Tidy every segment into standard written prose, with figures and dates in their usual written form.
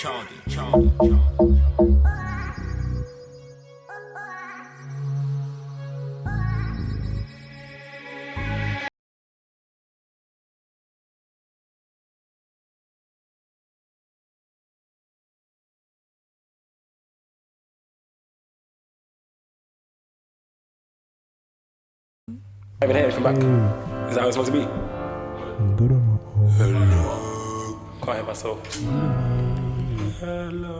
I haven't heard it from back. Is that how it's supposed to be? Hello. Can't hear myself. Hello.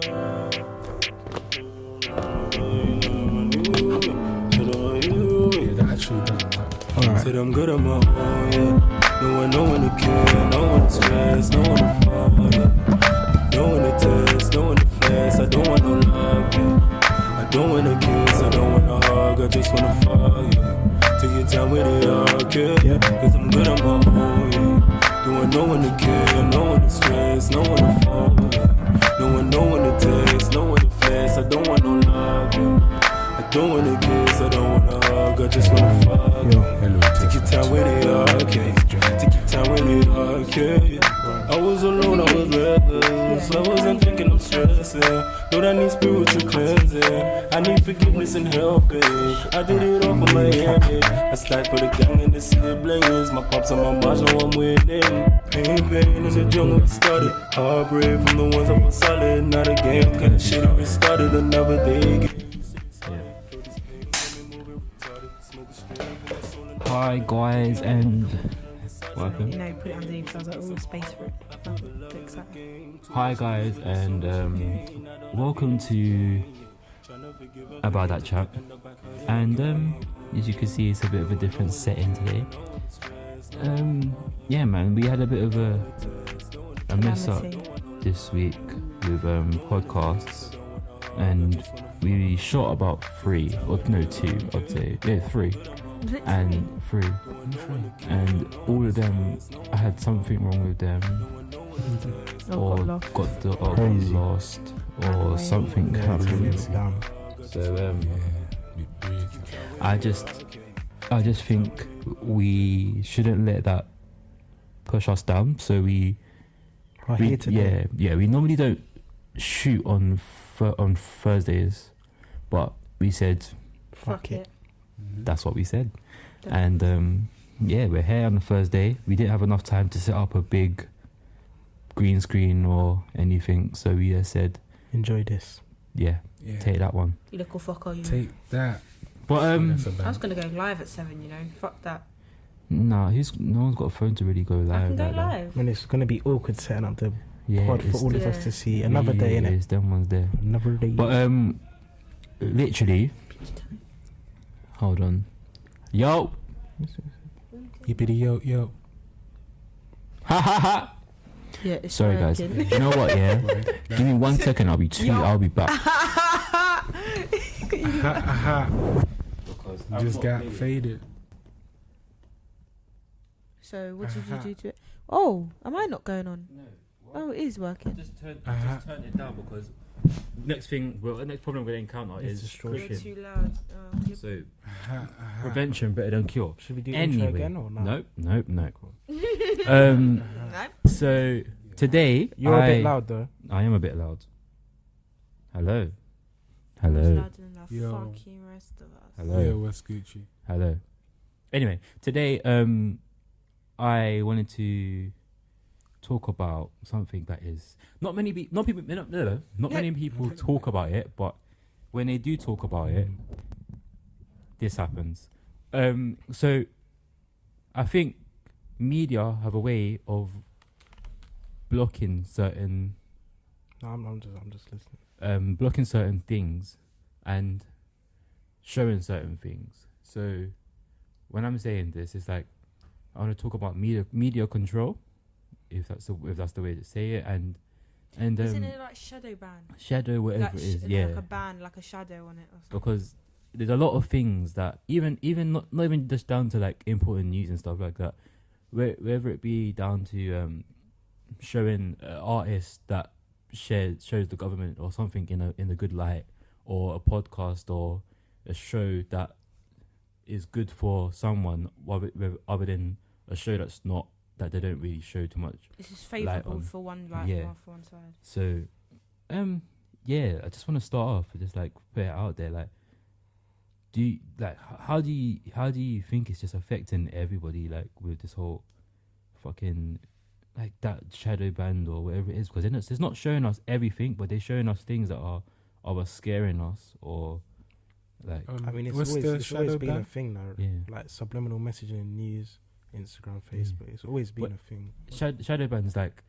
Yeah, that actually doesn't work. Alright. Said I'm good on my own, yeah. No one to care, no one to stress, no one to fall, yeah. No one to test, no one to flex. I don't want no love, yeah. I don't want to kiss, I don't want to hug, I just want to fall, yeah. Take your time with it, okay? Cause I'm good on my own, yeah. Don't want no one to care, no one to stress, no one to fall, yeah. No one to text, no one to flex. I don't want no love, yeah. I don't want to kiss, I don't want to hug, I just want to fuck, yeah. Take your time with it, okay? Take your time with it, okay? I was alone, I was reckless, I wasn't thinking of stressing. Lord, I need spiritual cleansing, I need forgiveness and helping. I did it all for my enemy. I slide for the gang and the siblings. My pops and my moms know I'm winning. Pain in the jungle started. Heartbreak from the ones that were solid. Not a game, kinda shit it started another day. Hi guys and welcome. You know, put it underneath, so I was like, oh, space for it. Hi guys and welcome to About That Chat. And as you can see, it's a bit of a different setting today. Yeah man, we had a bit of a mess up this week with podcasts, and we shot about 3 or no 2 I'd say, yeah 3 and 3 and all of them I had something wrong with them, or got lost or something happened. So I just think we shouldn't let that push us down. So we normally don't shoot on Thursdays, but we said fuck it. That's what we said. And we're here on a Thursday. We didn't have enough time to set up a big green screen or anything, so we just said enjoy this. Yeah. Take that one. You little fucker, you. Take that. But I was gonna go live at 7, you know. Fuck that. Nah, no one's got a phone to really go live. I can go live. I mean, it's gonna be awkward setting up the pod for all of us to see. Another day, innit? It's them ones there. Another day. But literally, hold on. Yo. Yippity yo. Ha ha ha. Yeah, it's sorry working. Guys. You know what? Yeah. Give me 1 second. I'll be back. Because you just got faded. So what did you do to it? Oh, am I not going on? No. Oh, it is working. Just turn it down, because next problem we're going to encounter is You're too loud. So prevention better than cure. Should we do anyway, intro again or no? No. No. So today you're a bit loud though. I am a bit loud. Hello. Louder than the Yo. fucking rest of us. Hello. Yeah, what's Gucci? Hello. Anyway, today I wanted to talk about something that is not many people talk about it, but when they do talk about it, this happens. So I think media have a way of blocking certain I'm just listening. blocking certain things and showing certain things. So when I'm saying this, it's like I want to talk about media control, if that's the way to say it, and isn't it like shadow ban? Shadow, whatever like it is, yeah. Like a ban, like a shadow on it or something. Because there's a lot of things that even not even just down to like important news and stuff like that, whether it be down to showing artists that shows the government or something in a good light, or a podcast or a show that is good for someone, other than a show that's not, that they don't really show too much. This is favourable for one for one side. So Yeah, I just want to start off with just like put it out there. Like, how do you think it's just affecting everybody? Like with this whole fucking like that shadow band or whatever it is, because it's not showing us everything, but they're showing us things that are scaring us or like. I mean, it's always been a thing now. Yeah. Like subliminal messaging in news, Instagram, Facebook. It's always been a thing. Shadow bands like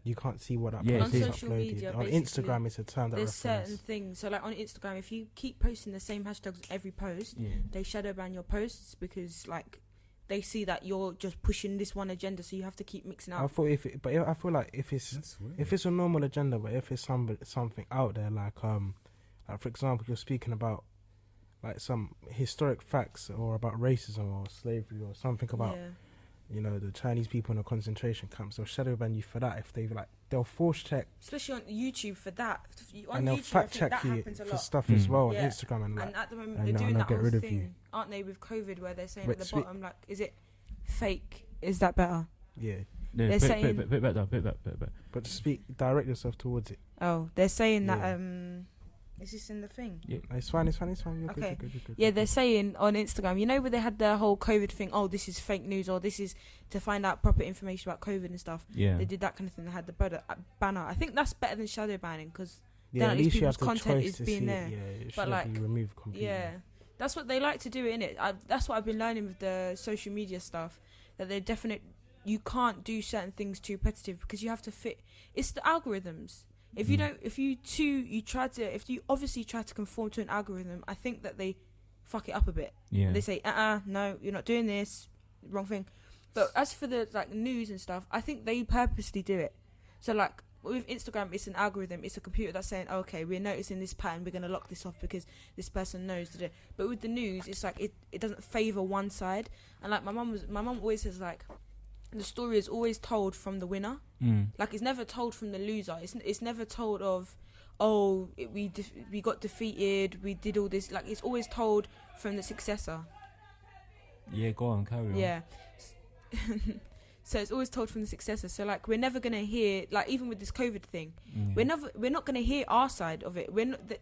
you can't see what that on person social uploaded. media, on Instagram, it's a term that there's reference. certain things. So like on Instagram, if you keep posting the same hashtags every post, they shadow ban your posts because like they see that you're just pushing this one agenda, so you have to keep mixing up. I feel like if it's a normal agenda, but if it's something out there like for example, you're speaking about like some historic facts or about racism or slavery or something about the Chinese people in the concentration camps, they'll shadow ban you for that. If they'll force check, especially on YouTube for that. And they'll fact check you for stuff as well on Instagram and at the moment they're doing that whole thing, aren't they, with COVID, where they're saying at the bottom, like, is it fake? Is that better? Yeah. No, they're saying put it back down. But to direct yourself towards it. Oh, they're saying that is this in the thing? Yeah. It's fine. You're okay. Good. Yeah, they're saying on Instagram, where they had the whole COVID thing, this is fake news, or this is to find out proper information about COVID and stuff. Yeah. They did that kind of thing. They had the banner. I think that's better than shadow banning, because then at least people's content is being there. It but like, be removed completely. Yeah, that's what they like to do, innit? That's what I've been learning with the social media stuff, that they're you can't do certain things too repetitive because you have to fit. It's the algorithms. If you obviously try to conform to an algorithm, I think that they fuck it up a bit. Yeah. They say, no, you're not doing this, wrong thing. But as for the like news and stuff, I think they purposely do it. So like with Instagram, it's an algorithm, it's a computer that's saying, okay, we're noticing this pattern, we're gonna lock this off because this person knows that. But with the news, it's like it doesn't favour one side. And like my mum always says, like, the story is always told from the winner. Like, it's never told from the loser. It's never told of, we got defeated, we did all this. Like, it's always told from the successor. Yeah, go on, carry on. Yeah. So it's always told from the successor. So like, we're never gonna hear, like, even with this COVID thing, we're not gonna hear our side of it.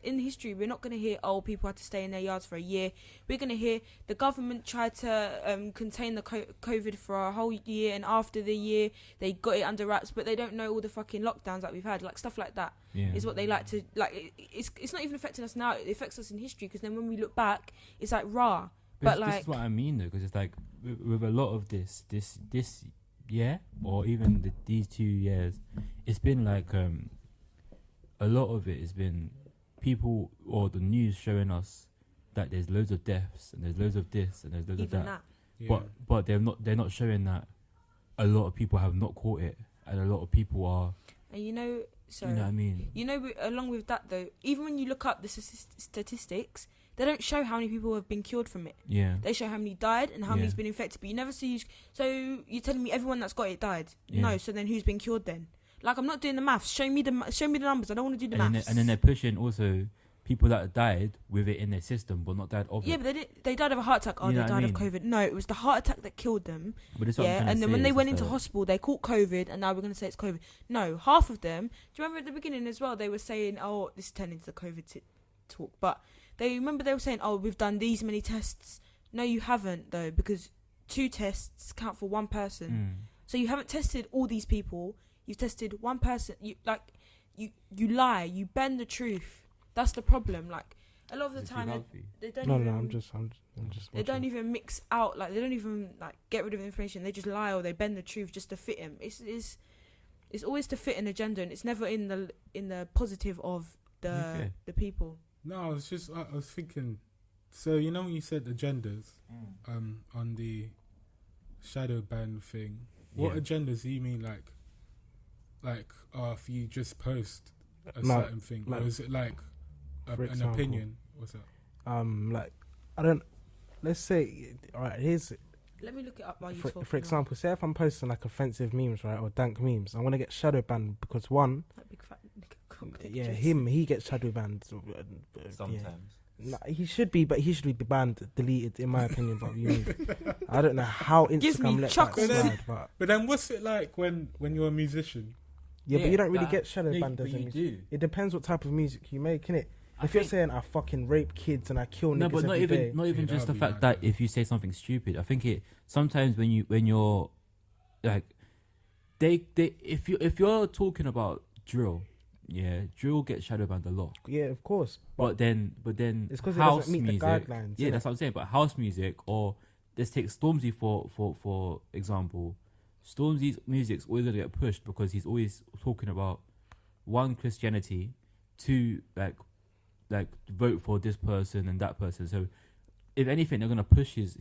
In history, we're not gonna hear, people had to stay in their yards for a year. We're gonna hear the government tried to contain the COVID for a whole year, and after the year they got it under wraps, but they don't know all the fucking lockdowns that we've had. Like, stuff like that is what they like to, like, it's not even affecting us now. It affects us in history, because then when we look back, it's like raw. But like, this is what I mean, though, because it's like with a lot of this year, or even these 2 years, it's been like a lot of it has been people or the news showing us that there's loads of deaths and there's loads of this and there's loads even of that. Yeah. But they're not showing that a lot of people have not caught it, and a lot of people are. And you know what I mean? Along with that though, even when you look up the statistics, they don't show how many people have been cured from it. Yeah. They show how many died and how many's been infected, but you never see. So you're telling me everyone that's got it died? Yeah. No. So then who's been cured then? Like, I'm not doing the maths. Show me the numbers. I don't want to do the maths. And then they're pushing also people that died with it in their system, but not died of it. Yeah, but they died of a heart attack. They died of COVID. No, it was the heart attack that killed them. But it's what I'm trying to and then say, when they went into hospital, they caught COVID, and now we're going to say it's COVID. No, half of them. Do you remember at the beginning as well? They were saying, this is turning into the COVID talk, but they were saying, we've done these many tests. No, you haven't, though, because 2 tests count for 1 person. So you haven't tested all these people. You've tested 1 person. You lie. You bend the truth. That's the problem. Like, a lot of the time, they don't. No, I'm just. They don't even mix out. Like, they don't even like get rid of information. They just lie, or they bend the truth just to fit him. It's always to fit an agenda, and it's never in the positive of the people. No, I was thinking. So when you said agendas, on the shadow ban thing, what agendas do you mean? Like, if you just post a certain thing, or is it like an opinion? What's that? Let's say, all right, here's. Let me look it up while you talk. For example, say if I'm posting like offensive memes, right, or dank memes, I want to get shadow banned because one. That big fat he gets shadow banned. Sometimes. No, he should be banned, deleted, in my opinion. But I don't know how Instagram lets that slide. But then, what's it like when you're a musician Yeah, but you don't really that- get shadow no, banners. but in you music. do. It depends what type of music you make, innit? I If you're think- saying I fucking rape kids and I kill no, niggas but not every day, even not even Yeah, just the that'd be fact mad, that yeah. if you say something stupid, I think it sometimes when you're like if you're talking about drill, yeah, drill gets shadow banned a lot. yeah, of course. But then It's because it house doesn't meet music, the guidelines. yeah, innit? that's what I'm saying. But house music, or let's take Stormzy for example. Stormzy's music's always gonna get pushed because he's always talking about one, Christianity, two, like vote for this person and that person. So if anything, they're gonna push his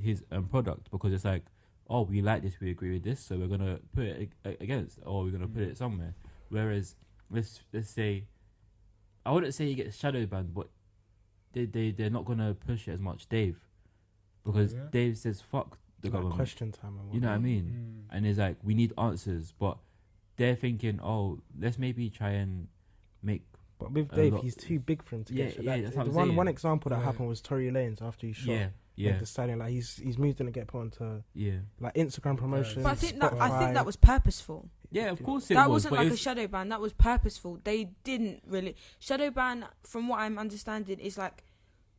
product because it's like, oh, we like this, we agree with this, so we're gonna put it against, or we're gonna put it somewhere. Whereas let's say, I wouldn't say he gets shadow banned, but they're not gonna push it as much. Dave, because Yeah. Dave says fuck the Like government. question time. And You know what I whatnot. mean? And it's like we need answers, but they're thinking, oh, let's maybe try and make. But with a Dave, lot- he's too big for him to Yeah, get shot. yeah, Like, that's what the I'm one saying. example that Yeah. happened was Tory Lanez after he shot. Yeah, The stallion, like his music's gonna get put onto yeah, like Instagram promotions. But I think that Spotify. was purposeful. yeah. Of course, it That was. wasn't But like a it's- shadow ban. That was purposeful. They didn't really shadow ban. From what I'm understanding, is like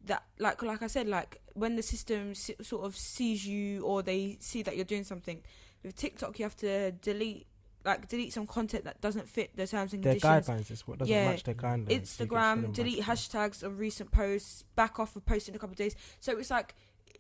that. Like I said, like when the system sort of sees you or they see that you're doing something. With TikTok, you have to delete some content that doesn't fit the terms and Their conditions. guidelines is what doesn't Yeah. match their guidelines. You get Instagram, shadow delete banned. hashtags of recent posts, back off of posting in a couple of days. So it's like,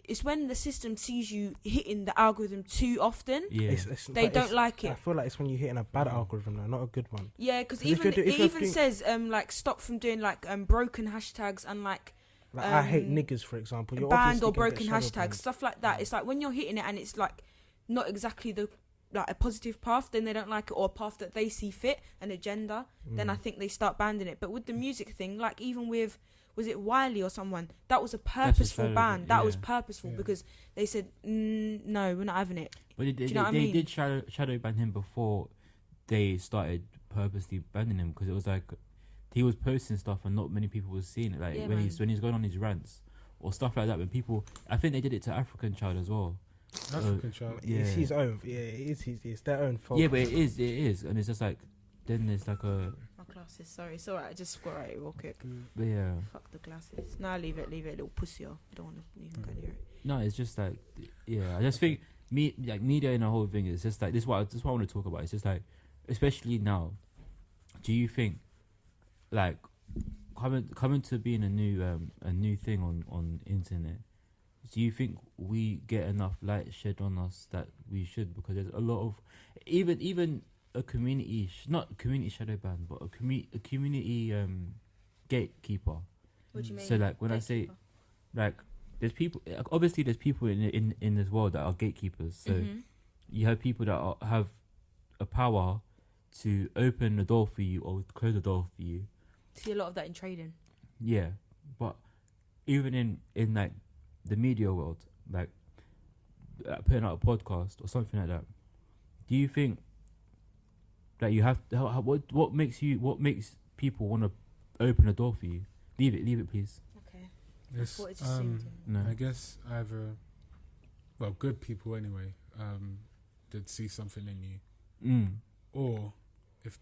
it's when the system sees you hitting the algorithm too often, yeah, they but don't like I it. feel like it's when you're hitting a bad algorithm, though, not a good one. Yeah, because 'Cause if even you're do- if it you're even doing- says like stop from doing like broken hashtags and like Like I hate Um, niggas, for example. You're banned obviously or gonna get broken shadow hashtags, banned. stuff like that. It's like when you're hitting it and it's like not exactly the like a positive path, then they don't like it, or a path that they see fit, an agenda. Then I think they start banning it. But with the music thing, like even with was it 𝘊𝘰 or someone, that was a purposeful shadow ban. ban, That yeah. was purposeful Yeah. because they said no, we're not having it. But they Do you know what I mean? did shadow ban him before they started purposely banning him because it was like he was posting stuff and not many people was seeing it. Like Yeah, when man. he's going on his rants or stuff like that. When people, I think they did it to African Child as well. African child. It's Yeah. his own. Yeah, it's their own fault. Yeah, but it is, and it's just like then there's like a My glasses, sorry, it's alright. I just got it real quick. but yeah. Fuck the glasses. Nah, leave it, little pussy. I don't want to even go near it. No, it's just like yeah. I just think media and the whole thing is just like this. What I want to talk about. It's just like, especially now. Do you think like coming to being a new thing on internet? Do you think we get enough light shed on us that we should? Because there's a lot of even a community, not community shadow ban, but a community gatekeeper. What do you mean? So like when I say like there's people, obviously there's people in this world that are gatekeepers. So you have people that have a power to open the door for you or close the door for you. See a lot of that in trading. Yeah, but even in like the media world, like putting out a podcast or something like that, do you think that you have what makes people want to open a door for you? Leave it, please. Okay. It's, What it just seemed to- No. I guess either, well, good people anyway, did see something in you, or if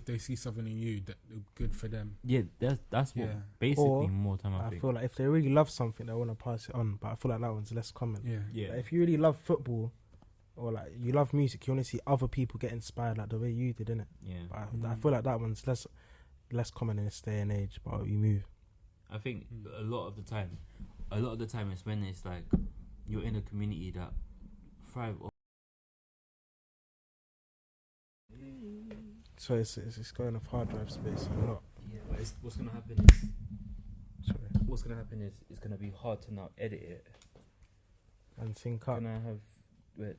they see something in you that good for them. Yeah, that's what Yeah. basically Or more time I I think. feel like if they really love something, they want to pass it on. But I feel like that one's less common. Yeah, Yeah, Like if you really love football or like you love music, you want to see other people get inspired like the way you did, innit? yeah. But I feel like that one's less common in this day and age. But you move. I think a lot of the time it's when it's like you're in a community that thrive. So it's going off hard drive space a lot. Yeah, but what's gonna happen is it's gonna be hard to now edit it. And sync up. Can I have? Wait,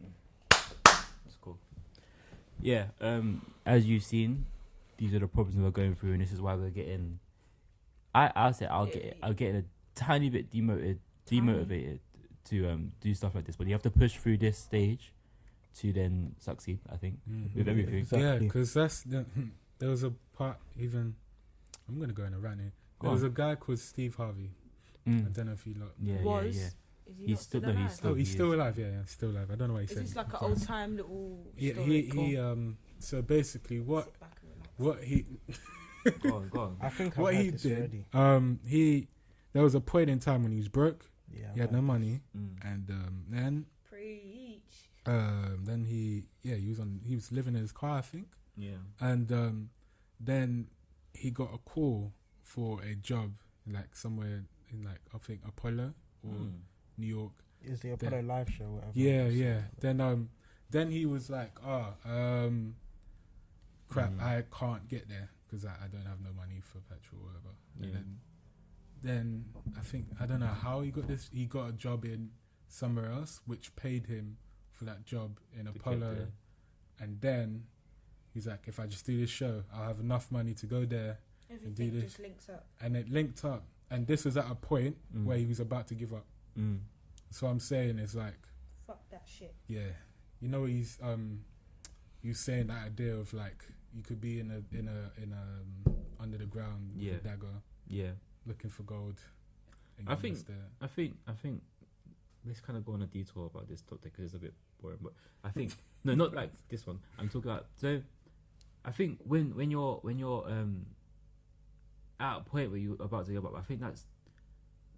that's cool. Yeah. As you've seen, these are the problems we're going through, and this is why we're getting. I'll get a tiny bit demotivated to do stuff like this, but you have to push through this stage to then succeed. I think with everything. Exactly. yeah, because there was a part even. I'm gonna go in a rant here. Go There was on. a guy called Steve Harvey. I Mm. don't know if you lot. Yeah, Was. yeah. Is he He's not still- no, alive? he's still- Oh, he's he still is. alive. Yeah, still alive. I don't know why he Is said. this like an sorry. old time little Yeah, story? he So basically, Sit back and relax. what he Go on. I think what I've heard he this did. already. There was a point in time when he was broke. Yeah, He had no money, Mm. and Preach. then he was living in his car, I think, Yeah. and then he got a call for a job like somewhere in like I think Apollo or New York. Is the Apollo live show or whatever? Yeah. Then he was like, crap, I can't get there because I don't have no money for petrol or whatever. Yeah. And then I think, I don't know how he got this. He got a job in somewhere else, which paid him for that job in To get Apollo. there. And then he's like, if I just do this show, I'll have enough money to go there. Everything this. just links up. And it linked up. And this was at a point Mm. where he was about to give up. Mm. So I'm saying is like, Fuck that shit. yeah, you know he's saying that idea of like you could be in a under the ground with Yeah. a dagger Yeah. looking for gold. And I you're think- just there. I think let's kind of go on a detour about this topic because it's a bit boring. But I think no, not like this one. I'm talking about. So I think when you're at a point where you're about to give up, I think that's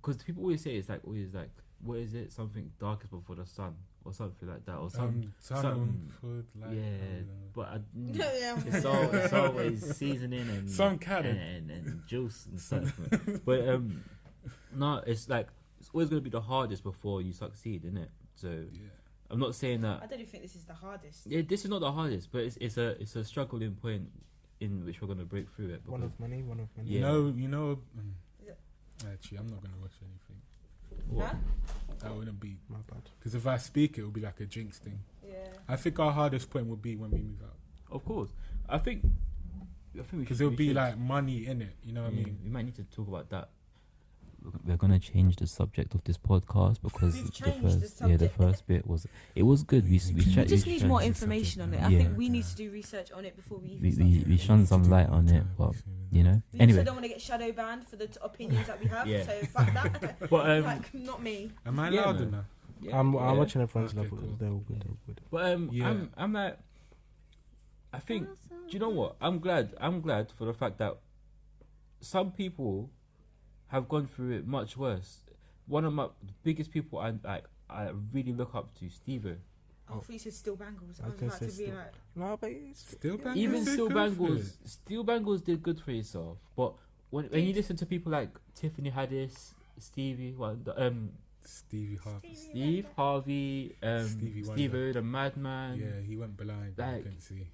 because people always say it's like always like what is it? Something darkest before the sun or something like that or something. Salmon, food, like Yeah, but Yeah. it's always seasoning and Some kind of- and juice and stuff. But no, it's like it's always gonna be the hardest before you succeed, isn't it? So yeah. I'm not saying that. I don't even think this is the hardest. Yeah, this is not the hardest, but it's a struggling point in which we're gonna break through it. One of many. Yeah. You know. Is it- Actually, I'm not gonna watch anything. What? Huh? That wouldn't be My bad. because if I speak, it will be like a jinx thing. Yeah. I think our hardest point would be when we move out Of course, I think we because should- it'll we be should- like money in it. You know what I Yeah, mean? we might need to talk about that. We're gonna change the subject of this podcast because We've the changed first the the subject. first bit was good. We We chat, just we need shone- more the information on it. subject. I Yeah. think we need to do research on it before we even we start. we shone some light on it, but you know. We also Anyway, don't want to get shadow banned for the opinions that we have. Yeah. So fuck that. but like not me. Am I Yeah, loud man. enough? yeah, I'm yeah. watching everyone's Okay, level. cool. They're all good. They're all good. But Yeah. I'm like, I think. Do you know what? I'm glad for the fact that some people have gone through it much worse. One of my biggest people I really look up to, Steve-O. Oh, I thought you said still bangles. I I was can about to say be still- like, No, but it's Still bangles. Even did Still good for Bangles, it. Still Bangles did good for himself. But when you listen to people like Tiffany Haddish, Stevie Stevie Harvey. Harvey, Stevie Wonder. Steve-O, the Madman, Yeah, he went blind. I like- couldn't see.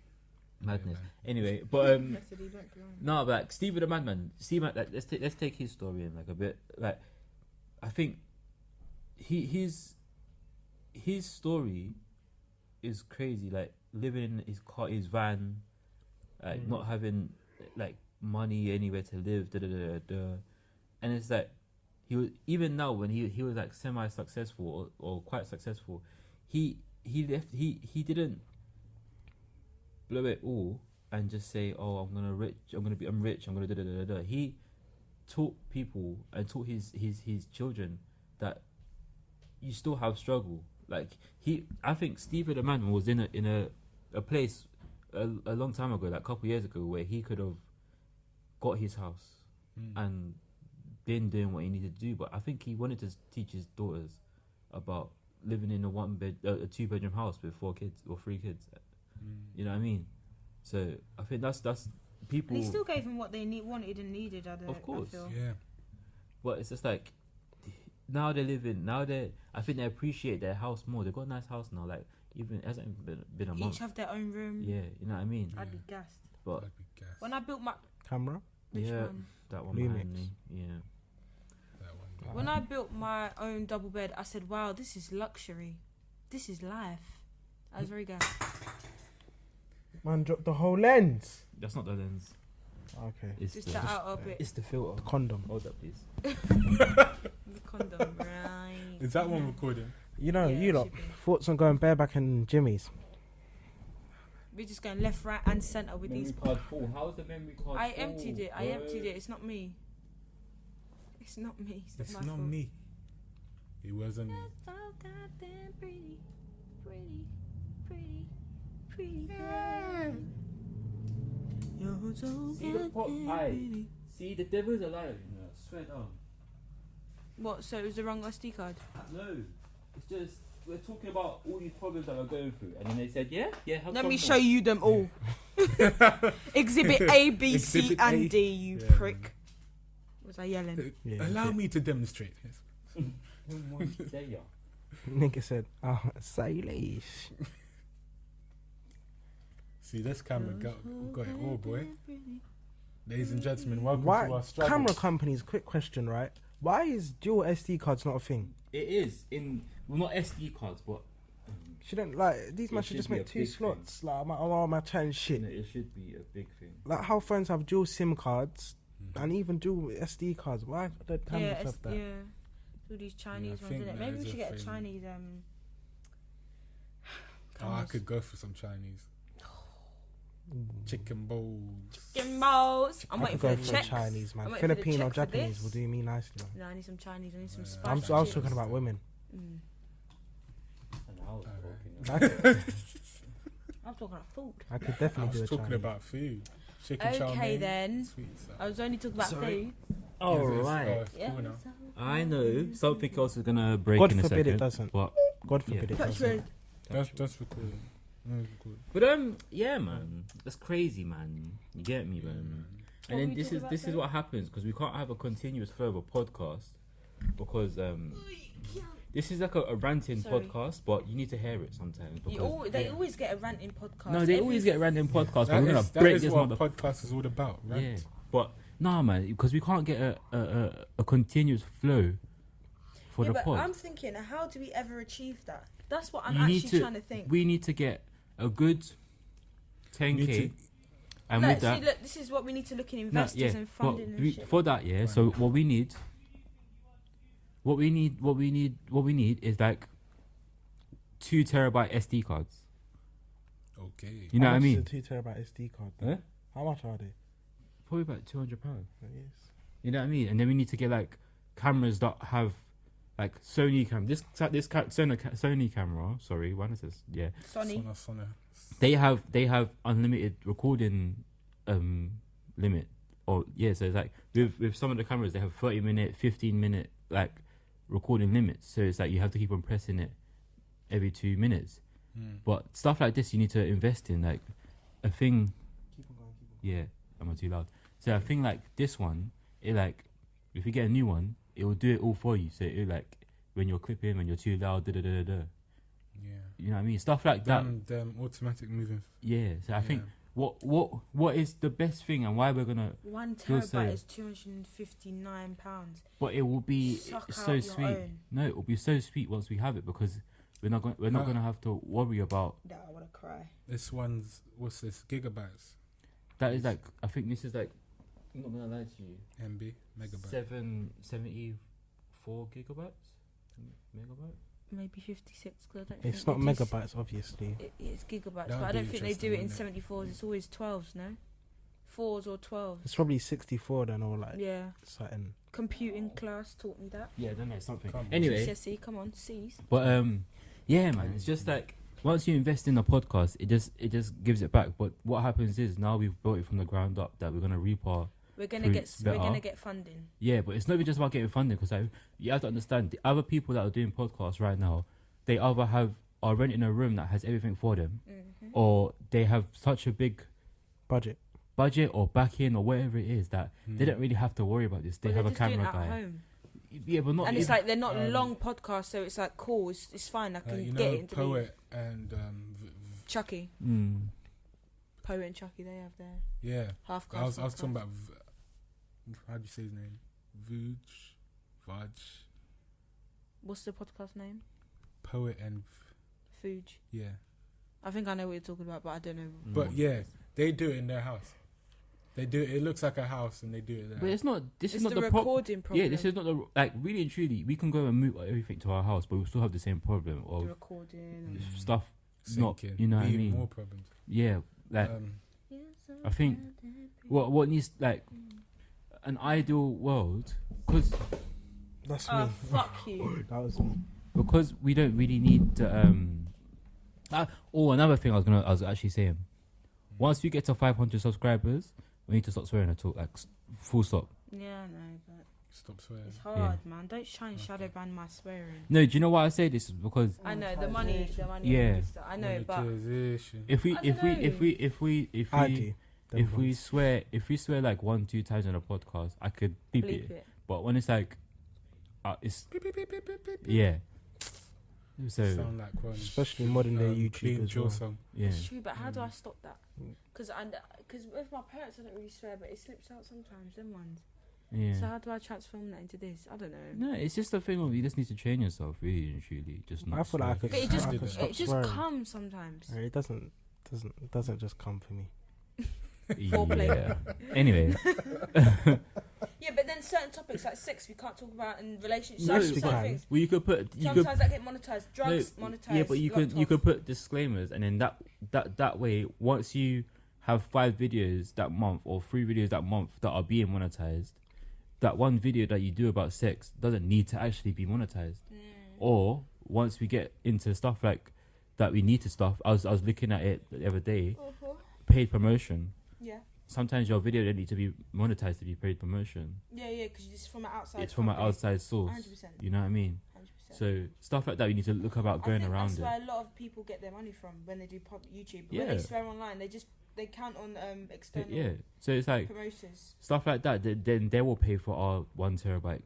madness. Yeah, Anyway, but yesterday, don't be wrong. no, but like Stevie the Madman. See, like, let's take his story in like a bit. Like, I think his story is crazy. Like living in his car, his van, like not having like money anywhere to live. And it's like he was even now when he was like semi-successful or quite successful. He didn't blow it all and just say, "Oh, I'm rich. I'm gonna." He taught people and taught his children that you still have struggle. Like I think Steve the Man was in a place a long time ago, like a couple years ago, where he could have got his house and been doing what he needed to do. But I think he wanted to teach his daughters about living in a 2-bedroom house with 4 kids or 3 kids. You know what I mean? So I think that's people. And he still gave them what they wanted and needed. Of course. I feel. Yeah. But it's just like now they're living. I think they appreciate their house more. They've got a nice house now. Like even it hasn't even been a month. Each have their own room. Yeah, you know what I mean. I'd be gassed. But That'd be gas. When I built my camera. which yeah, one? that one Lumix. behind me. Yeah. That one. When I built my own double bed, I said, "Wow, this is luxury. This is life." I was very gassed. Man dropped the whole lens. That's not the lens. Okay. It's Just the, that out of it. it's the filter. The condom. Hold up, please. The condom, right? Is that one recording? You know, Yeah, you it lot should be. thoughts on going bareback and Jimmy's. We're just going left, right, and centre with these. card full. How's the memory card I emptied it. It's not me. It's not me. It's It's my not fault. me. It wasn't me. So goddamn pretty, pretty, pretty, pretty. See the pot. See the devil's alive. You know, I swear down. What? So it was the wrong SD card? No, it's just we're talking about all these problems that we're going through, and then they said, yeah. Have Let some me more. show you them all. Exhibit A, B, C, Exhibit and A. D. You Yeah. prick. Was I yelling? Yeah, Allow me to demonstrate. Yes. There you are. Nigga said, Salish. See, this camera got it all, boy. Ladies and gentlemen, welcome to Why our struggle. camera companies? Quick question, right? Why is dual SD cards not a thing? It is in not SD cards, but Shouldn't like these man It should should just be make a 2 big slots. Like am I chatting shit? it should be a big thing. Like how phones have dual SIM cards and even dual SD cards. Why don't cameras Yeah, have that? yeah. All these Chinese I ones, think isn't it? that Maybe we is should a get a thing. Chinese Oh, I could go for some Chinese. Chicken bowls. Chicken balls. I'm I waiting could for go the for checks. Chinese, man. I'm waiting for the Filipino, check for Japanese this. will do me nicely, man. No, I need some Chinese. I need some Yeah. spicy. I was chips. talking about women. Mm. And I was Alright. talking. I'm talking about food. I could I definitely was do a talking Chinese. about food. Chicken chow Okay mein, then. sweet sour. I was only talking about Sorry. food. All Yes, right. it's Yeah. cool now. I know something else is gonna break God in a forbid second. it doesn't. But God forbid Yeah. it Touch doesn't. wood. That's recording. That's recording. But yeah, man, that's crazy, man. You get me, man. What And were then you this talking is about, this is sorry? what happens because we can't have a continuous further podcast because this is like a ranting Sorry. podcast, but you need to hear it sometimes. Because They always get a ranting podcast. no, they Every always get ranting podcasts, but That we're gonna is- that break is this what mother. podcast is all about, right? Yeah, but nah, man, because we can't get a continuous flow for yeah, the but pod. I'm thinking, how do we ever achieve that? That's what I'm You need actually to- trying to think. We need to get a good 10k, Need and Look, with that, see, look, this is what we need to look in no, investors yeah, and but funding and shit. for that, yeah. So what we need is like 2 terabyte SD cards. Okay. You know How what I much is mean? a 2 terabyte SD card? Huh? How much are they? Probably about £200. Yes. You know what I mean? And then we need to get like cameras that have like Sony camera. Sony camera. Sorry, one is this? Yeah, Sonny. Sona. they have unlimited recording limit. Or yeah, so it's like with some of the cameras they have 30-minute, 15-minute like recording limits. So it's like you have to keep on pressing it every 2 minutes. But stuff like this you need to invest in, like a thing. Keep on going. Yeah, am I too loud? So a thing like this one, it like if you get a new one, it will do it all for you. So it like when you're clipping, when you're too loud, da da da da. Yeah. You know what I mean? Stuff like that. Them automatic moving. Yeah. So I think what is the best thing and why we're gonna. 1 Feel so. terabyte is £259. But it will be Suck so out your sweet. own. No, it will be so sweet once we have it because we're not gonna have to worry about. Yeah, I want to cry. This one's what's this? Gigabytes, That is like I think this is like. I'm not gonna lie to you. MB, megabyte. 774 gigabytes, megabyte. Maybe 56. Cause I don't It's think not they do megabytes, obviously. It's gigabytes, That but I would don't be think they do it in interesting, 74s. It's always 12s, no? 4s or 12s. It's probably 64 then, or like Yeah. something. Computing class taught me that. Yeah, I don't know something. Come on. Anyway, GCSE, come on, C's. but yeah, man, it's just like once you invest in a podcast, it just gives it back. But what happens is now we've built it from the ground up that we're gonna reap our. We're gonna Fruits get better. we're gonna get funding. Yeah, but it's not even just about getting funding because you have to understand the other people that are doing podcasts right now, they either are renting a room that has everything for them, Mm-hmm. or they have such a big Budget. budget or back-in or whatever it is that they don't really have to worry about this. They have a camera at guy. home. Yeah, but not. And it's even- like they're not long podcasts, so it's like cool. It's fine. I can You get know, it into the Poet and Chucky, Poet and Chucky. They have their yeah. half I was cast. talking about how do you say his name? Vaj, What's the podcast name? Poet and Fuge. yeah. I think I know what you're talking about, but I don't know. But yeah, they do it in their house. They do it. It looks like a house, and they do it there. But it's not. This It's is not the the problem. recording problem. Yeah, this is not the like. Really and truly, we can go and move everything to our house, but we still have the same problem the of recording. stuff. Not, Sinking, you know what I being mean? more problems. Yeah, like I think what needs like an ideal world because That's Oh, me. fuck you. That was me. because we don't really need to, another thing I was actually saying, once we get to 500 subscribers, We need to stop swearing at all. Like full stop. Yeah, I know, but Stop swearing. it's hard, man. Don't try and shadow ban my swearing. No, do you know why I say this? Is because I know the money. Yeah. I know, but Monetization. if we I swear like 1-2 times on a podcast, I could beep bleep it. it. But when it's like, it's Beep, beep, beep, beep, beep, beep. yeah. So Sound like one. Especially modern day Clean YouTube as Jaw well. song. yeah. It's true, but how do I stop that? Because with my parents, I don't really swear, but it slips out sometimes. Them ones. Yeah. So how do I transform that into this? I don't know. No, it's just a thing of you just need to train yourself, really and truly. Just not. I feel like I swear. could, But it just I could stop it just swearing. comes sometimes. It doesn't just come for me. Foreplay. Yeah. Anyway, Yeah, but then certain topics like sex we can't talk about in relationships. No, certain we can. things. well, you could put Sometimes that get monetized. Drugs monetized. Yeah, but you could put disclaimers, and then that way, once you have 5 videos that month or 3 videos that month that are being monetized, that one video that you do about sex doesn't need to actually be monetized. Or once we get into stuff like that, we need to stuff. I was looking at it the other day. Paid promotion. Yeah. Sometimes your video don't need to be monetized to be paid promotion. Yeah, because it's from an outside. It's from an company. outside source. 100%. You know what I mean? 100%. So stuff like that, we need to look about going I think around that's it. where a lot of people get their money from when they do YouTube. Yeah. When they swear online, they count on external Yeah. So it's like promoters. stuff like that. Then they will pay for our 1 terabyte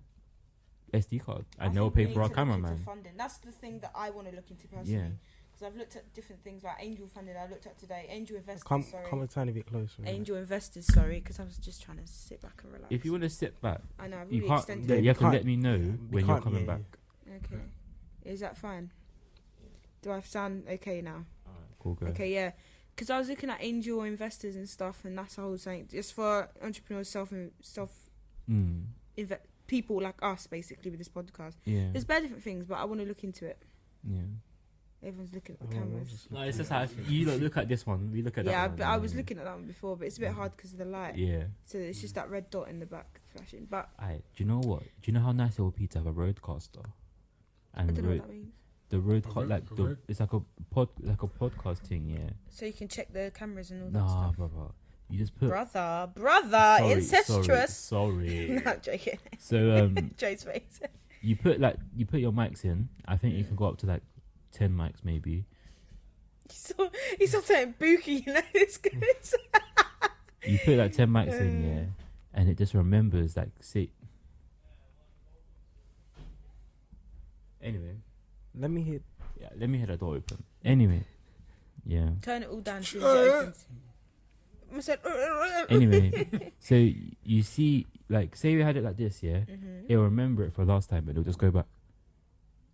SD card, I and they'll think pay we for need our to look into cameraman. funding. That's the thing that I want to look into personally. Yeah. Because I've looked at different things like angel funding. I looked at today angel investors. Come sorry, a tiny bit closer. angel investors. Sorry, because I was just trying to sit back and relax. If you want to sit back, I know I've you really can't. extended You it. have to can't- let me know we when you're can't, coming yeah, back. Okay, is that fine? Do I sound okay now? Cool, go. Okay, yeah. Because I was looking at angel investors and stuff, and that's the whole thing. Just for entrepreneurs, people like us, basically, with this podcast. Yeah. There's bare different things, but I want to look into it. Yeah. Everyone's looking at Oh, the cameras. No, it's just how you look at this one. We look at that Yeah, one. but I was looking at that one before, but it's a bit hard because of the light. Yeah. So it's just that red dot in the back flashing. But Alright, do you know what? Do you know how nice it would be to have a roadcaster? I And don't know what that means. the road- like a the road- it's like a podcast thing, yeah. So you can check the cameras and all that Nah, stuff. brother. You just put Brother, Sorry, incestuous. Sorry. No, I'm joking. So Joe's face. you put your mics in. I think you can go up to like 10 mics maybe. He's still saying Bookie, you know this goes. You put like 10 mics in, yeah, and it just remembers like say. Anyway, Let me hear. yeah, let me hear the door open. Anyway, yeah. Turn it all down so it opens. I said, Anyway, so you see, like, say we had it like this, yeah, it'll remember it for last time, but it'll just go back.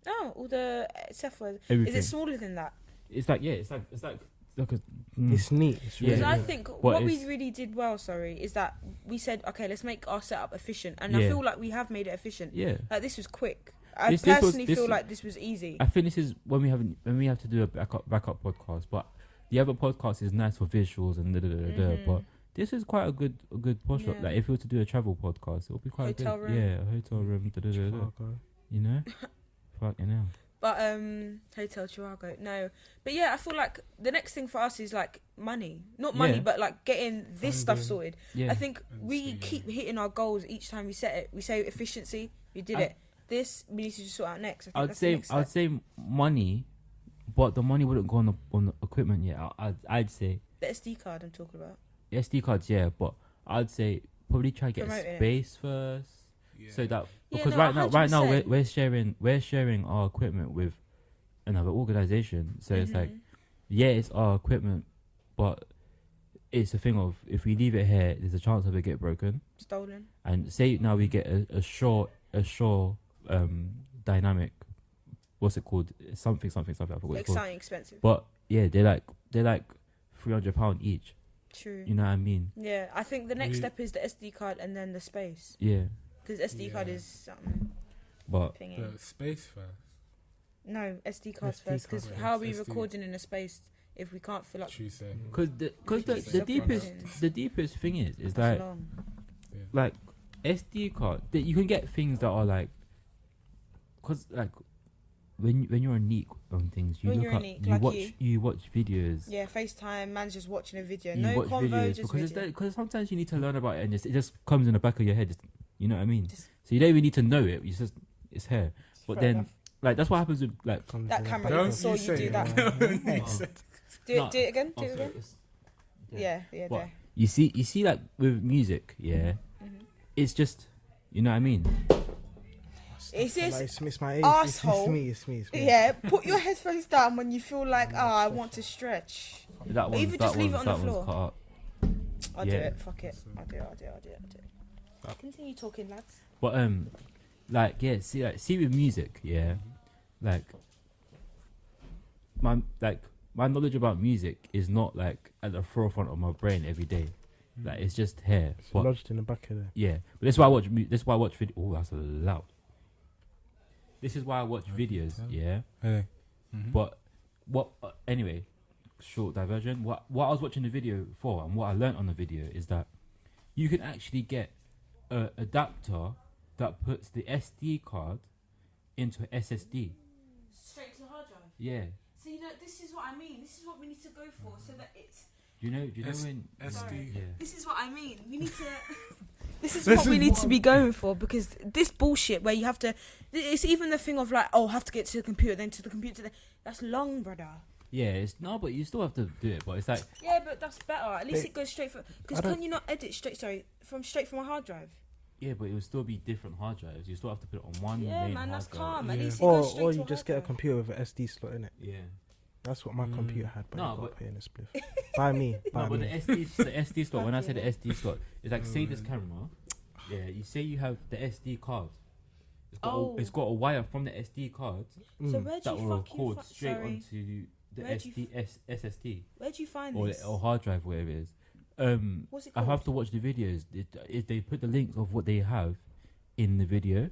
Oh, all the Seth words. Everything. Is it smaller than that? It's like a. It's neat. It's Yeah. Because really I neat. think But what we it's- really did well, is that we said, okay, let's make our setup efficient. And Yeah. I feel like we have made it efficient. Yeah. Like, this was quick. I This was- personally this- feel like this was easy. I think this is when we have to do a backup podcast, but the other podcast is nice for visuals and but this is quite a good podcast. Yeah. Like if we were to do a travel podcast, it would be quite Hotel good. room. Yeah, a hotel room. Chicago. You know, fucking hell. But Hotel Chicago, no. But yeah, I feel like the next thing for us is like money, not money, Yeah. but like getting this stuff Funding. sorted. Yeah, I think And we seeing- keep hitting our goals each time we set it. We say efficiency, we did I- it. This we need to just sort out next. I think I'd that's the next step. say money, but the money wouldn't go on the equipment yet. I'd say The SD card I'm talking about. SD cards, yeah, but I'd say probably try to get Promoting it. space first, Yeah. so that Yeah, because no, right now 100%. we're sharing our equipment with another organization, so it's like Mhm. yeah, it's our equipment, but it's a thing of if we leave it here, there's a chance of it get broken. Stolen. And say now we get a Shure dynamic, what's it called? Something. I forgot what it's called. Exciting, expensive. But yeah, they're like £300 each. True. You know what I mean? Yeah, I think the next We- step is the SD card and then the space. Yeah, Because SD card Yeah. is something but thingy. The space first. No, SD cards SD first. Because card how are we first, SD. recording in a space if we can't fill up? True say. because the Keep deepest thing is That's like long. like SD card that you can get things that are like, because like when you're unique on things, you When look you're up, unique, you like watch you watch videos. Yeah, FaceTime, man's just watching a video. You No watch convo, videos just because video. because sometimes you need to learn about it and it just comes in the back of your head. Just, you know what I mean? Just- So you don't even need to know it. It's here. But Fair then, enough. like that's what happens with like. Comes That in the camera, back Don't even of- saw you you say do it. that. Do No. it again. Do Oh, it sorry, again. it's- Yeah, But there. you see, like with music, yeah, Mhm. it's just, you know what I mean? It's this Like, it's my age. arsehole. It's me. Yeah, put your headphones down when you feel like, I want to stretch. That one, even that just leave it one's- on the that one's floor. cut up. I'll do Yeah. it. Fuck it. I'll do it. Continue talking, lads. But like yeah, see with music, yeah, like my knowledge about music is not like at the forefront of my brain every day. Like it's just here. It's But lodged in the back of there. yeah, but that's why I watch. That's why I watch video. Oh, that's loud. This is why I watch videos. Yeah, Hey. but what? Anyway, short diversion. What I was watching the video for, and what I learnt on the video is that you can actually get a adapter that puts the SD card into SSD. Straight to the hard drive. Yeah. So this is what I mean. This is what we need to go for, so that it's. Do you know when SD. Yeah. This is what I mean. We need to. This is what we need to be going for, because this bullshit where you have to. It's even the thing of like, oh, have to get to the computer, then to the computer. That's long, brother. Yeah, it's no, but you still have to do it. But it's like Yeah, but that's better. At least Hey, it goes straight from. Because I don't- can you not edit straight? Sorry, straight from a hard drive. yeah, but it will still be different hard drives. You still have to put it on one Yeah, main man, hard that's drive. calm. At Yeah. least it goes straight Or to you a just hard get a drive. computer with an SD slot in it. Yeah. That's what my computer had, but No, I got but- put in a spliff. By me. No, but the SD slot. When I say the Okay. SD slot, it's like say this camera. Yeah, you say you have the SD card. Oh. It's got a wire from the SD card So where'd that you will fucking record straight sorry. onto the Where'd you SSD Where'd you find or, this? or hard drive, whatever it is. What's it I called? have to watch the videos. If they put the links of what they have in the video,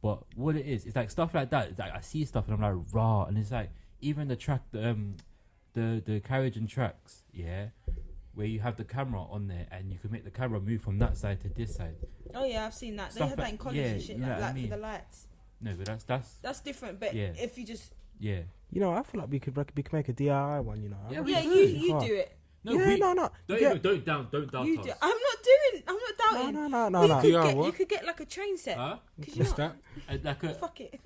but what it is, it's like stuff like that. It's like I see stuff and I'm like raw, and it's like even the track, the carriage and tracks, yeah, where you have the camera on there and you can make the camera move from that side to this side. Oh yeah, I've seen that. They Stuff had that like- in college yeah, and shit, you know like, what I like mean. for the lights. No, but That's different. But Yeah. if you just yeah. You know, I feel like we could make a DIY one. You know. Yeah, we yeah, could. you do it. No, yeah, we, no. Don't Yeah. even, don't doubt You us. do. I'm not doubting. No. Well, No. you, could Yeah, get, what? you could get like a train set. Huh? Could you What's not? that? Like a Fuck it.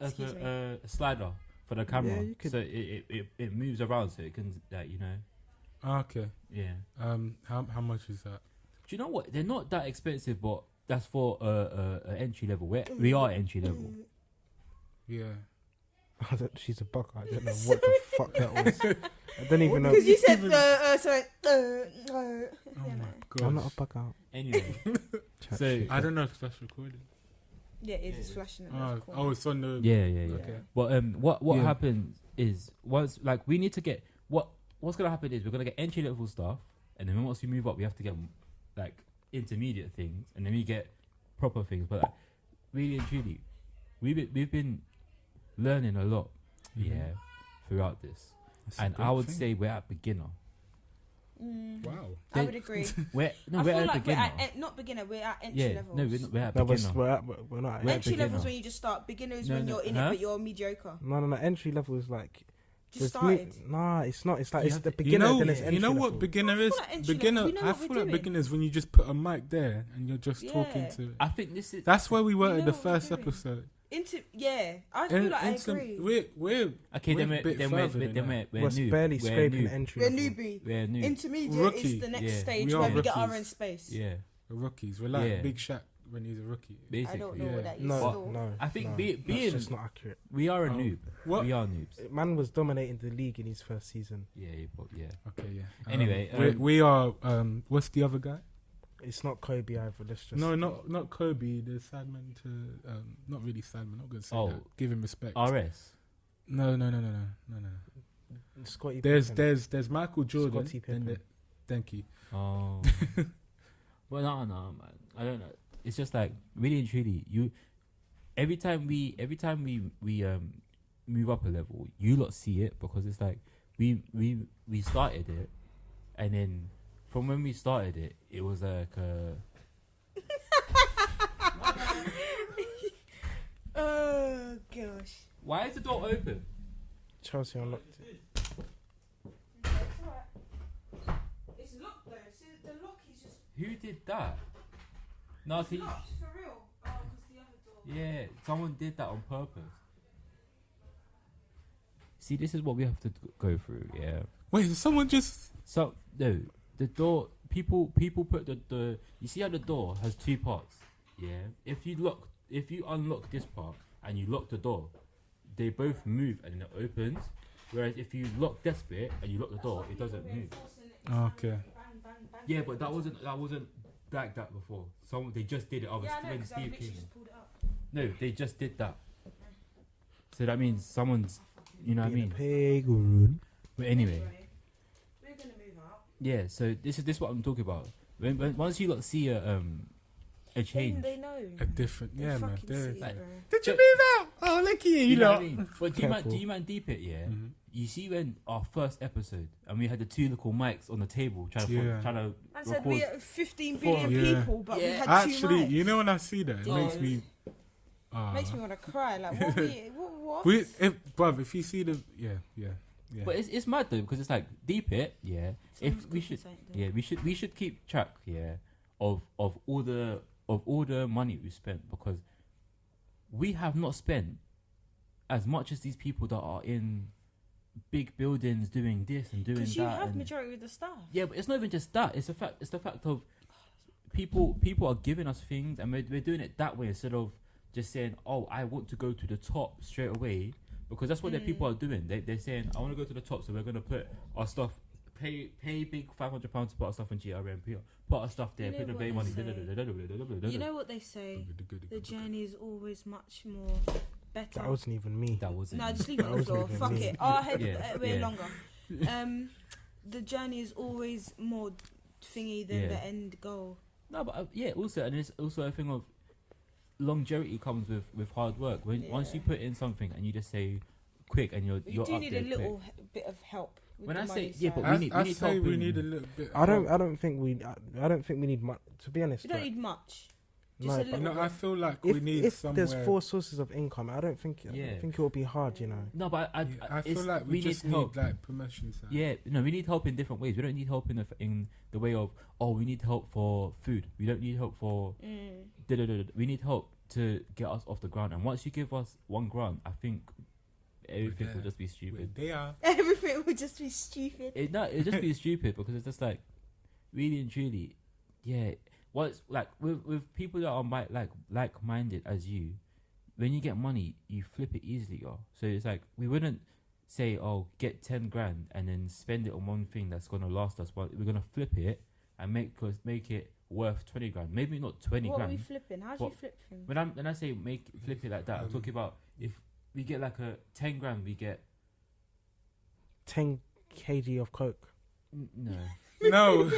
Excuse me. a slider for the camera, Yeah, you could- so it moves around, so it can you know. Okay. Yeah. How much is that? Do you know what? They're not that expensive, but that's for a entry level. We are entry level. Yeah. She's a bug. I don't know what the fuck that was. I don't even know. Because you said sorry. Oh Yeah, my no. god. I'm not a bug out. Anyway, Chat so shit. I don't know if that's recorded. Yeah, it is. It's flashing at Oh, the corner. oh, it's on the. yeah. Okay. But what Yeah. happens is once like we need to get what's gonna happen is we're gonna get entry level stuff, and then once we move up, we have to get like intermediate things, and then we get proper things. But like, really and truly, we've been learning a lot, yeah, throughout this, That's a and good I would thing. say we're at beginner. Wow. I would agree. We're I we're feel at like we're beginner. at not beginner. We're at entry Yeah, levels. no, we're at No, beginner. we're not. We're at Entry beginner. levels when you just start. Beginners No, when no, you're in huh? it, but you're mediocre. No. Entry level is like. Just there's me- started. Nah, it's not. It's like You it's have the to- beginner. Then it's entry you know what level. beginner is? like entry Beginner. level. We know I what we're feel like doing. beginner is when you just put a mic there and you're just talking Yeah. to. I think this is That's where we were We in know the what we're first doing. episode. Yeah, I feel like I Into- agree. We're okay. Then we're a we're bit then further we're than then that. we're We're new. barely We're scraping new. entry We're level. newbie. We're new. Intermediate Rookie. is the next Yeah. stage We where are we get our rookies. own space. Yeah, We're rookies. We're like Yeah. Big Shaq when he's a rookie. basically. I don't know Yeah. what that is. No, still. no. I think no, being that's just not accurate. we are a Oh. noob. What? We are noobs. Man was dominating the league in his first season. Yeah, yeah. Okay, yeah. Anyway, we are. What's the other guy? It's not Kobe either. Let's just No, not Kobe. The Sadman to not really Sadman. Not gonna say Oh. that. Give him respect. RS. No. Scotty. There's Pippen. there's Michael Jordan. Scottie then Pippen. thank you. Oh. Well, no, man. I don't know. It's just like really and truly, you. Every time we move up a level, you lot see it because it's like we started it, and then from when we started it, it was like Oh gosh. Why is the door open? Chelsea unlocked it. It's locked though. See, the lock is just Who did that? No, see, locked for real. Oh, because the other door. yeah, someone did that on purpose. See, this is what we have to go through. Yeah. Wait, someone just. So no, the door. People put the. You see how the door has two parts. Yeah. If you unlock this part and you lock the door, they both move and it opens. Whereas if you lock this bit and you lock the door, it doesn't move. Okay. Yeah, but that wasn't like that before. They just did it. Yeah, I know, when 'cause I Steve literally came. just pulled it up. No, they just did that. So that means someone's. You know what I mean? Pig. But anyway. We're gonna move out. Yeah. So this is what I'm talking about. When once you like see a change. They know. A different. They Yeah, man. fucking see it, Like- bro. Did you move out? Oh, look at you. You know know. what I mean? But do Careful. you mind deep it? Yeah. Mm-hmm. You see when our first episode and we had the two little mics on the table trying to Yeah. record. I said we are 15 billion Yeah. people, but we Yeah. had Actually, two you mics. know when I see that, it Oh. makes me. Makes me want to cry. Like, what? If you see the. Yeah. But it's mad though because it's like deep it. Yeah. Someone's If we cooking should. something, though. Yeah. We should keep track. Yeah. Of all the money we spent because we have not spent as much as these people that are in big buildings doing this and doing that. Because you have and majority of the staff. yeah, but it's not even just that. It's the fact of people are giving us things and we're doing it that way instead of just saying, oh, I want to go to the top straight away because that's what the people are doing. They're saying, I want to go to the top, so we're gonna put our stuff. Pay big £500 to put our stuff in GRM, put our stuff there, You know put the what pay they money. say? You know what they say? The journey is always much more better. That wasn't even me. That wasn't. No, just leave it on the That floor. wasn't Fuck even it. me. Our head Yeah, way yeah. longer. The journey is always more thingy than Yeah. the end goal. No, but yeah, also, and it's also a thing of longevity comes with hard work. Once you put in something and you just say quick and you're You do up need there a little quick. bit of help. with When the I say- money yeah, side. but we need I help say we in- need a little bit. I don't think we need much. To be honest, You don't like, need much. no, Just a but little No, bit. I feel like we need if somewhere. there's 4 sources of income, I don't think Yeah. it will be hard. You know. No, but I feel it's- like we just help. need like permission. Side. Yeah, no, we need help in different ways. We don't need help in the way of we need help for food. We don't need help for we need help to get us off the ground. And once you give us one grant, I think everything will there. just be stupid. They are. Everything would just be stupid. It'll just be stupid because it's just like really and truly, yeah. What's like with people that are like minded as you, when you get money, you flip it easily, yo. So it's like we wouldn't say, oh, get 10 grand and then spend it on one thing that's gonna last us. But we're gonna flip it and make it worth 20 grand. Maybe not 20 What are grand. we flipping? How do you What- flip things? When I say flip it like that, I'm talking about if we get like a 10 grand, we get 10 kg of coke. no. No,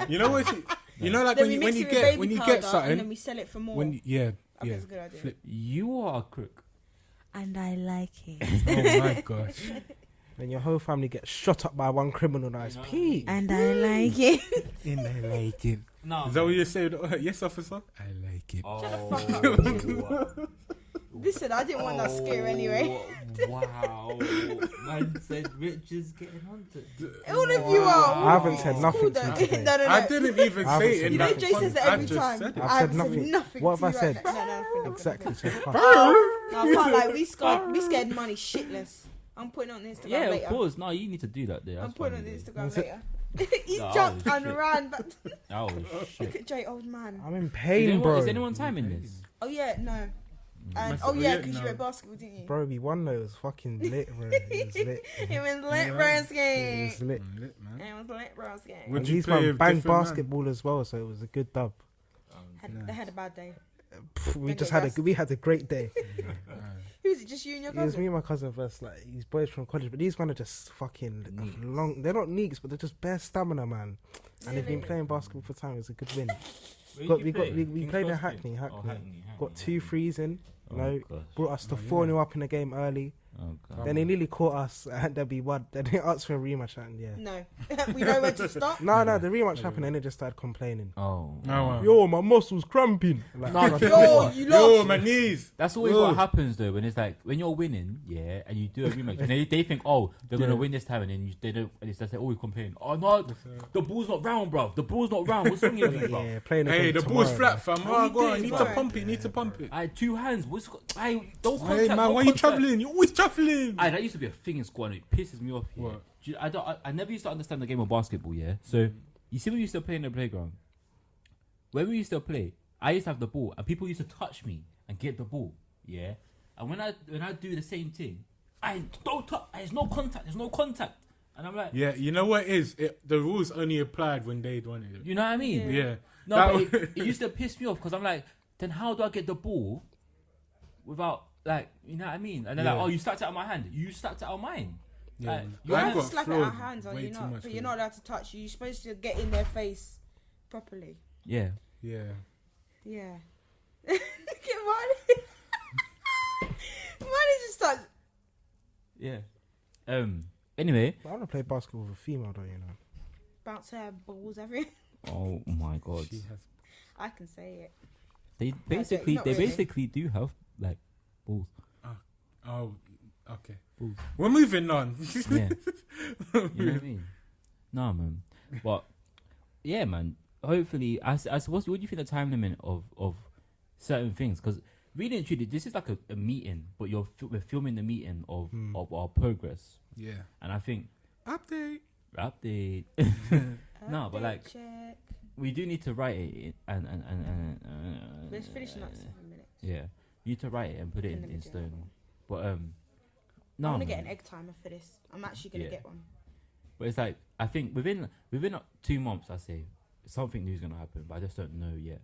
you know what? You know, like Then when we mix you it with get baby when you powder get something. and then we sell it for more. When yeah, I think it's a good idea. flip. You are a crook. And I like it. Oh my gosh. Then your whole family gets shot up by one criminal. Now it's peak. And I like it. And I like it. No. Is that what you say? Yes, officer. I like it. Oh. Listen, I didn't want that scare anyway. Wow. Man said Rich is getting onto All of you are. I haven't said It's nothing cool to you though. today. No. I didn't even I haven't say it. said in You know, that Jay says it context. every I just time. said it. I've I said haven't nothing. nothing. What to have I you said? right now. No, Exactly. So fuck. No, I can't lie. We scared money shitless. I'm putting it on Instagram Yeah, later. of course. No, you need to do that there. I'm That's putting it on funny, Instagram Was it- later. He No, jumped and shit. ran back. Oh Look shit. at Jay, old man. I'm in Is pain, anyone, bro. is anyone timing this? Oh yeah, no. And Must- oh yeah, yeah, because you no. read basketball, didn't you? Bro, we won though. It was fucking lit, bro. It was lit. It was lit, Yeah. It broski. was lit. Lit, man. It was lit, broski. Would And you these play man with banged different man? basketball as well, so it was a good dub. They had a bad day. We Don't just get had we had a great day. Who was it? Just you and your It was cousin? me and my cousin first, like these boys from college, but these men are just fucking long. They're not neeks, but they're just bare stamina, man. And they've been Really? playing basketball for time. It was a good win. Where We did you play? played in King's Hackney. Cross? Oh, Got 2 threes in. Oh, No, gosh. brought us to Oh, yeah. 4-0 up in the game early. Oh god. Then they nearly caught us and there'll be one. Then they asked for a rematch and yeah. No, we know when to stop. No, the rematch happened and they just started complaining. Oh. No, Yo, my muscles cramping. Like, No, Yo, you Yo, lost. my knees. That's always Whoa. what happens though. When it's like when you're winning, yeah, and you do a rematch, and they think, oh, they're gonna win this time, and then they don't, and it's just like always complaining. Oh no, the ball's not round, bro. The ball's not round. What's wrong with you, bro? yeah, playing Hey, again the ball's tomorrow, flat, fam. What Oh, you go on. doing, Need bro? to pump it. Need to pump it. I had 2 hands. Don't contact. Hey, man, don't why you contact. traveling? You're always traveling. That used to be a thing in school, and it pisses me off. Yeah. What? Do you- I never used to understand the game of basketball. Yeah. So you see, when we used to play in the playground, when we used to play, I used to have the ball, and people used to touch me and get the ball. Yeah. And when I do the same thing, I don't touch. There's no contact. There's no contact. And I'm like, Yeah, you know what it is? The rules only applied when they'd wanted it. you know what I mean? Yeah. No, That but it used to piss me off because I'm like, then how do I get the ball without, like, you know what I mean? And they're Yeah. like, oh, you slapped it out of my hand. You slapped it out of mine. Yeah. Like, You're I allowed to got slap it floored our hands, are way you too not? much But for you're it. not allowed to touch. You're supposed to get in their face properly. Yeah. Yeah. Yeah. Look at Marty. Marty just starts. Yeah. Anyway. I want to play basketball with a female though, you know. Bounce her balls everywhere. Oh my god. She has. I can say it. They not basically really. do have like balls. Oh, okay. Ooh. We're moving on. Yeah. You know what I mean? Nah, man. But yeah, man. Hopefully, I suppose. What do you think the time limit of certain things? Because really and truly, this is like a meeting, but we're filming the meeting of our progress. Yeah. And I think Update. no, but like Check. we do need to write it and Let's finish in like 7 minutes. yeah, you need to write it and put it In the in middle. stone. But I no, want to man. get an egg timer for this. I'm actually gonna Yeah. get one. But it's like I think within 2 months, I say something new's gonna happen, but I just don't know yet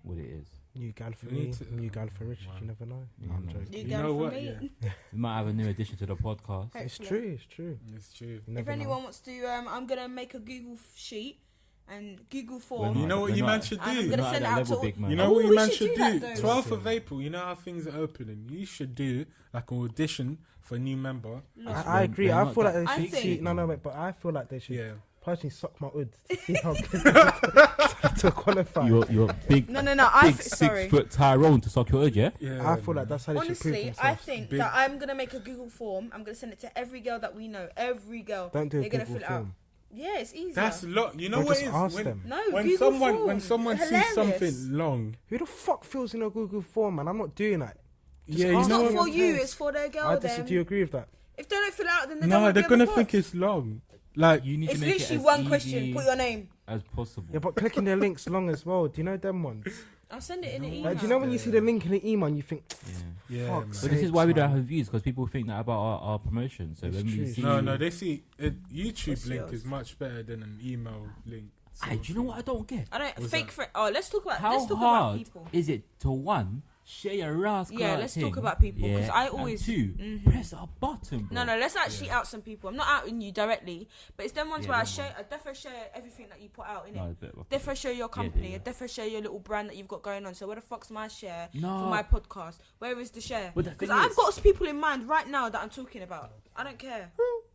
what it is. New gal for We me, need to- new gal for Richard. Wow. You never know. Yeah, No, I'm man. joking. You You go know for what? me. Yeah. We might have a new addition to the podcast. It's Hopefully. true. It's true. It's true. You If never know. anyone wants to, I'm gonna make a Google sheet and Google We're form. You know what we're you not- man should And I'm do? We're gonna not at send it that out level, to. big man. You know Oh, what you we man should should do do? that, though. 12th of April, you know how things are opening? You should do like an audition for a new member. I agree. we're I not feel like that they I should think- see. No, wait, but I feel like they should Yeah. personally suck my wood to see how good to qualify. You're big, No. Sorry. 6 foot Tyrone to suck your edge, yeah? Yeah. I feel like that's how they should prove Honestly, themselves. I think Big. that I'm gonna make a Google form. I'm gonna send it to every girl that we know. Every girl. Don't do a They're gonna Google fill it out. form. Yeah, it's easy. That's lot. You know Or what just it is? ask When, them. No, when Google someone form. when someone sees Hilarious. something long, Who the fuck fills in a Google form, man? I'm not doing that. Just Yeah, you It's ask know not me for on you. text. It's for their girl. I Then. do you agree with that? If they don't fill it out, then they no, don't they're want gonna to be on the think pod. it's long. Like You need It's to make literally it as one easy question. Put your name. as possible. Yeah, but clicking the links long as well. Do you know them ones? I'll send it in an No. email. Like, do you know when you see the link in the email and you think, Yeah. yeah, Fuck man. But this is why we Sakes, don't man. have views because people think that about our promotion. So It's when we true. see, No, they see a YouTube What's link yours? is much better than an email link. Hey, do you know what I don't get? I don't What's fake that? friend. Oh, let's talk about. How let's talk about hard people. is it to share your rascal? Yeah, let's talk about people, 'cause I and always- 2 Mhm. press a button. Bro. No, let's actually out some people. I'm not outing you directly, but it's them ones Yeah, where I them share. I definitely share everything that you put out in No, it. it's a bit of a- Definitely share your company. yeah. I definitely share your little brand that you've got going on. So where the fuck's my share No. for my podcast? Where is the share? But the Because thing I've is- got people in mind right now that I'm talking about. I don't care.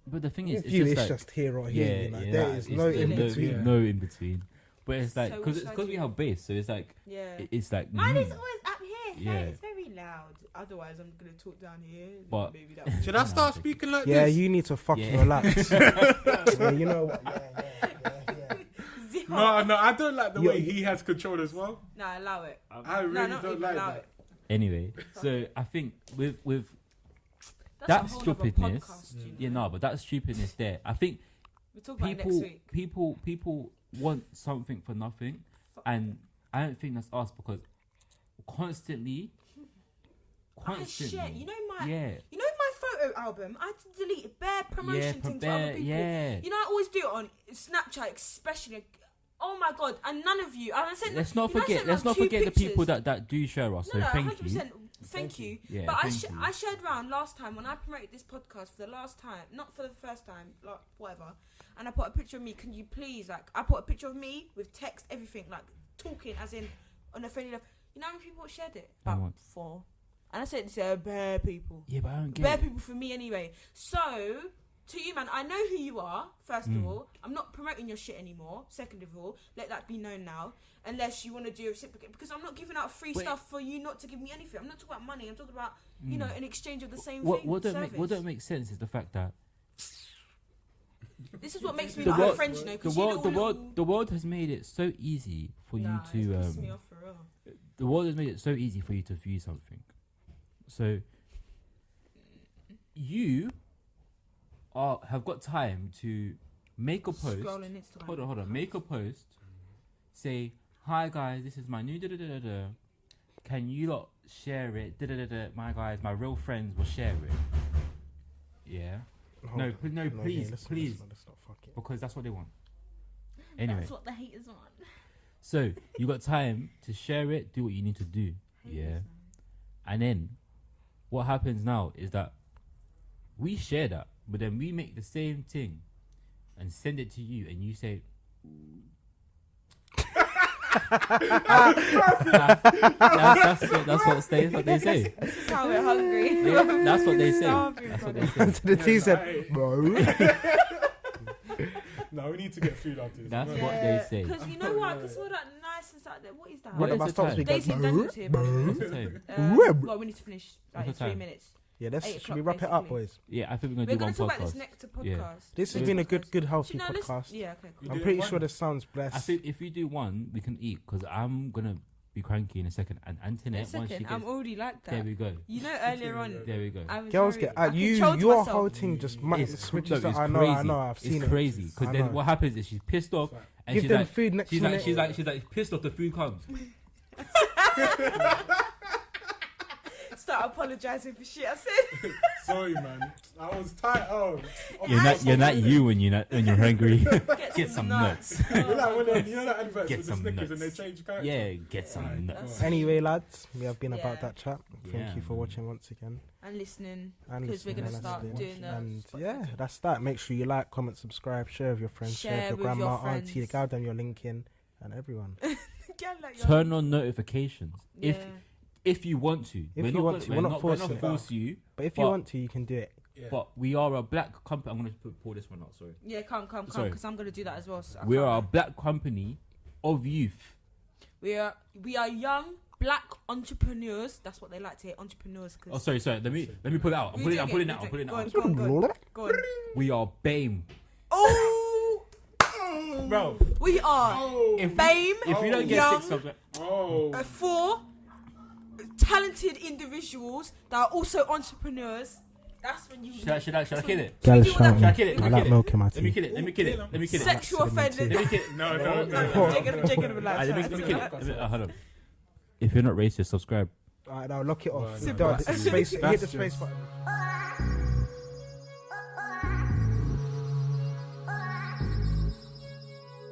But the thing is, you it's it's just, just here or like, here. You know? yeah, There is it's no in no- between. Yeah. no in between. But it's like So because what should I we do? have bass, so it's like Yeah. it's like Mine is mm. always up here. So Yeah. It's very loud. Otherwise, I'm gonna talk down here. But- Maybe that. Should I start speaking like Yeah, this? you need to fucking Yeah. relax. Yeah, you know what? Yeah. No, I don't like the You- way he has control as well. No, allow it. I really no, not don't even like allow that. it. Anyway, so I think with That's that a whole other stupidness, podcast, you know. yeah, no, but that stupidness there, I think We'll talk about it next people week. people want something for nothing, Fuck and I don't think that's us because constantly, I share. You know my. yeah, You know my photo album. I had to delete bare promotion yeah, things for other people. yeah. You know I always do it on Snapchat, especially. Oh my god! And none of you. I sent. Let's not you know, I forget. sent Let's out not 2 forget the people pictures. that do share us. So No, thank 100%. you. Thank you. Yeah, But thank you. I shared around last time when I promoted this podcast for the last time, not for the first time, like whatever. And I put a picture of me. Can you please, like, I put a picture of me with text, everything, like talking, as in on a friendly level. You know how many people shared it? How About much? 4. And I said this bare people. Yeah, but I don't get Bare it. people for me anyway. So, to you, man, I know who you are, first of all. I'm not promoting your shit anymore. Second of all, let that be known now. Unless you want to do a reciprocate. Because I'm not giving out free stuff for you not to give me anything. I'm not talking about money. I'm talking about, you know, an exchange of the same thing. What don't make sense is the fact that this is what makes me the not world, a friend, you know. the world has made it so easy for you to It's pissed me off for real. the world has made it so easy for you to view something. So you have got time to make a post. Scrolling Instagram. Hold on. Make a post. Say, hi guys, this is my new da-da-da-da-da. Can you lot share it? Da-da-da-da. My guys, my real friends will share it. Yeah. No, please, because that's what they want. Anyway. That's what the haters want. So you got time to share it, do what you need to do. Yeah. And then what happens now is that we share that, but then we make the same thing and send it to you, and you say, that's what they say. This is how we're hungry. Yeah, that's what they say. Starving, That's what brother. they say. The T said, bro. No, we need to get food after this. That's No. what they say. Because you know what? Because all that niceness out there. What is that? What What is about the stops time? we Daisy go, Daniels here, by the way. What's the time? Well, we need to finish like What's the in 3 time? minutes. Yeah, 8 should o'clock, we wrap it up, basically. boys? Yeah, I think we're We're gonna going do to one talk about this podcast. next Yeah. podcast. This has Yeah. been a good healthy Should I listen? podcast. Yeah, okay, cool. I'm do pretty one? sure the sounds I blessed. think if we do one, we can eat because I'm gonna be cranky in a second. And In a Antoinette, once she second, gets, I'm already like there that. we go. You know, earlier on, There we go. I was Girls very, get I controlled your myself. whole thing just switches. No, it's I know, crazy. I've seen It's it. crazy because I then know. what happens is she's pissed off and Give she's them like, food next minute. she's like pissed off. The food comes. Start apologising for shit I said. Sorry, man. I was tight. Oh, You're not you when you're hungry. Get some nuts. You know that advert Get with the some Snickers nuts. and they change character. Yeah, get some nuts. Anyway, lads, we have been Yeah. about that chat. Thank Yeah. you for watching once again. And listening. And 'Cause we're listening gonna and start listening. doing the And Spotify yeah, thing. that's that. Make sure you like, comment, subscribe, share with your friends, share Share with your with your grandma, auntie, the friends. girl, them you're linking, and everyone. Yeah, like your- Turn on notifications Yeah. if you want to. If you want to, we're not forcing it. force you. But if you But- want to, you can do it. Yeah. But we are a black company. I'm gonna pull this one out. Sorry. Yeah, come, Sorry. because I'm gonna do that as well. So I We can't are a lie. black company of youth. We are young black entrepreneurs. That's what they like to hear, entrepreneurs. Cause Oh, sorry. Let me pull it out. I'm pulling it out. Go on. We are BAME. Oh, Bro, we are if BAME. if you don't get young, 6 subscribers, Oh. 4 talented individuals that are also entrepreneurs. That's when you should I kill it? Girl do all that. Should I kill it? I Let me like kill it. milk in my Let me tea. kill it. Let me kill it. Let me kill it. sexual offenders. Let me kill it. No. Jacob would like Let me that. kill it. Hold on. If you're not racist, subscribe. Alright, now lock it off. Right, Done. that's Space, just- hit the that's space just- button.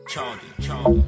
Charlie.